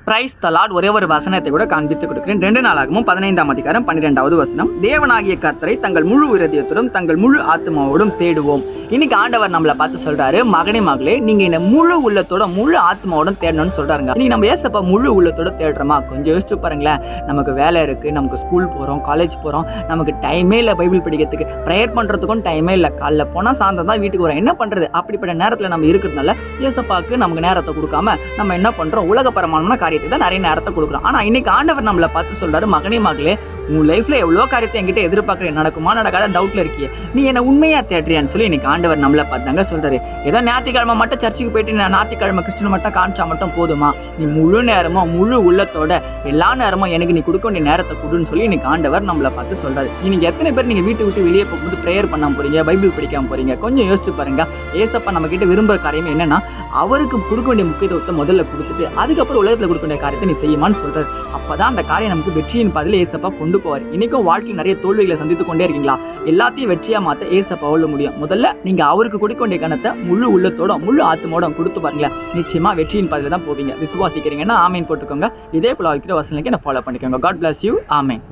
Praise the Lord. ஒரே ஒரு வசனத்தை கூட காண்பித்து கொடுக்கிறேன். 2 நாளாகவும் 15ஆம் அதிகாரம் 12வது வசனம். தேவனாகிய கர்த்தரை தங்கள் முழு இருதயத்தோடும் தங்கள் முழு ஆத்மாவோடும் தேடுவோம். இன்னைக்கு ஆண்டவர் நம்மளை பார்த்து சொல்றாரு, மகனே மகளே, நீங்க என்ன முழு உள்ளத்தோட முழு ஆத்மாவோட தேடணும்னு சொல்றாருங்க. நீ நம்ம ஏசப்பா முழு உள்ளத்தோட தேடுறோமா? கொஞ்சம் யோசிச்சு பாருங்களேன். நமக்கு வேலை இருக்கு, நமக்கு ஸ்கூல் போறோம், காலேஜ் போறோம், நமக்கு டைமே இல்லை பைபிள் படிக்கிறதுக்கு, ப்ரேயர் பண்றதுக்கும் டைமே இல்லை. காலைல போனா சாயந்தரம் தான் வீட்டுக்கு வரோம். என்ன பண்றது? அப்படிப்பட்ட நேரத்துல நம்ம இருக்கிறதுனால ஏசப்பாக்கு நமக்கு நேரத்தை கொடுக்காம நம்ம என்ன பண்றோம்? உலகபரமான காரியத்துக்கு தான் நிறைய நேரத்தை கொடுக்குறோம். ஆனா இன்னைக்கு ஆண்டவர் நம்மளை பார்த்து சொல்றாரு, மகனே மகளே, உன் லைஃப்ல எவ்வளோ காரியத்தை என்கிட்ட எதிர்பார்க்குறேன், நடக்குமா நடக்காத டவுட்ல இருக்கிய, நீ என்ன உண்மையா தேடுறியான்னு சொல்லி இன்னைக்கு ஆண்டவர் நம்மளை பார்த்தாங்க சொல்றாரு. ஏதோ ஞாயிற்றுக்கிழமை மட்டும் சர்ச்சுக்கு போயிட்டு நான் ஞாயிற்றுக்கிழமை கிறிஸ்டின் மட்டும் காமிச்சா மட்டும் போதுமா? நீ முழு நேரமும் முழு உள்ளத்தோட எல்லா நேரமும் எனக்கு நீ கொடுக்க வேண்டிய நேரத்தை கொடுன்னு சொல்லி இன்னைக்கு ஆண்டவர் நம்மளை பார்த்து சொல்றாரு. இன்னைக்கு எத்தனை பேர் நீங்க வீட்டு விட்டு வெளியே போகும்போது ப்ரேயர் பண்ணாம போறீங்க, பைபிள் படிக்காம போறீங்க? கொஞ்சம் யோசிச்சு பாருங்க. ஏசப்பா நம்ம கிட்ட விரும்புற காரியம் என்னன்னா, அவருக்கு கொடுக்க வேண்டிய முக்கியத்துவத்தை முதல்ல கொடுத்துட்டு அதுக்கப்புறம் உலகத்தில் கொடுக்க வேண்டிய காரியத்தை நீ செய்யுமான்னு சொல்றாரு. அப்பதான் அந்த காரியம் நமக்கு வெற்றியின் பாதையில ஏசப்பா கொண்டு போவார். இன்னைக்கும் வாழ்க்கையில் நிறைய தோல்விகளை சந்தித்து கொண்டே இருக்கீங்களா? எல்லாத்தையும் வெற்றியா மாத்த ஏசப்பா உள்ள முடியும். முதல்ல நீங்க அவருக்கு கொடுக்க வேண்டிய கணத்தை முழு உள்ளத்தோட முழு ஆத்மோட கொடுத்து பாருங்களேன். நிச்சயமா வெற்றியின் பாதையில தான் போவீங்க. விசுவாசிக்கிறீங்கன்னா ஆமேன் போட்டுக்கோங்க. இதே போல வைக்கிற வசனங்களுக்கு என்ன ஃபாலோ பண்ணிக்கோங்க. God bless you. ஆமேன்.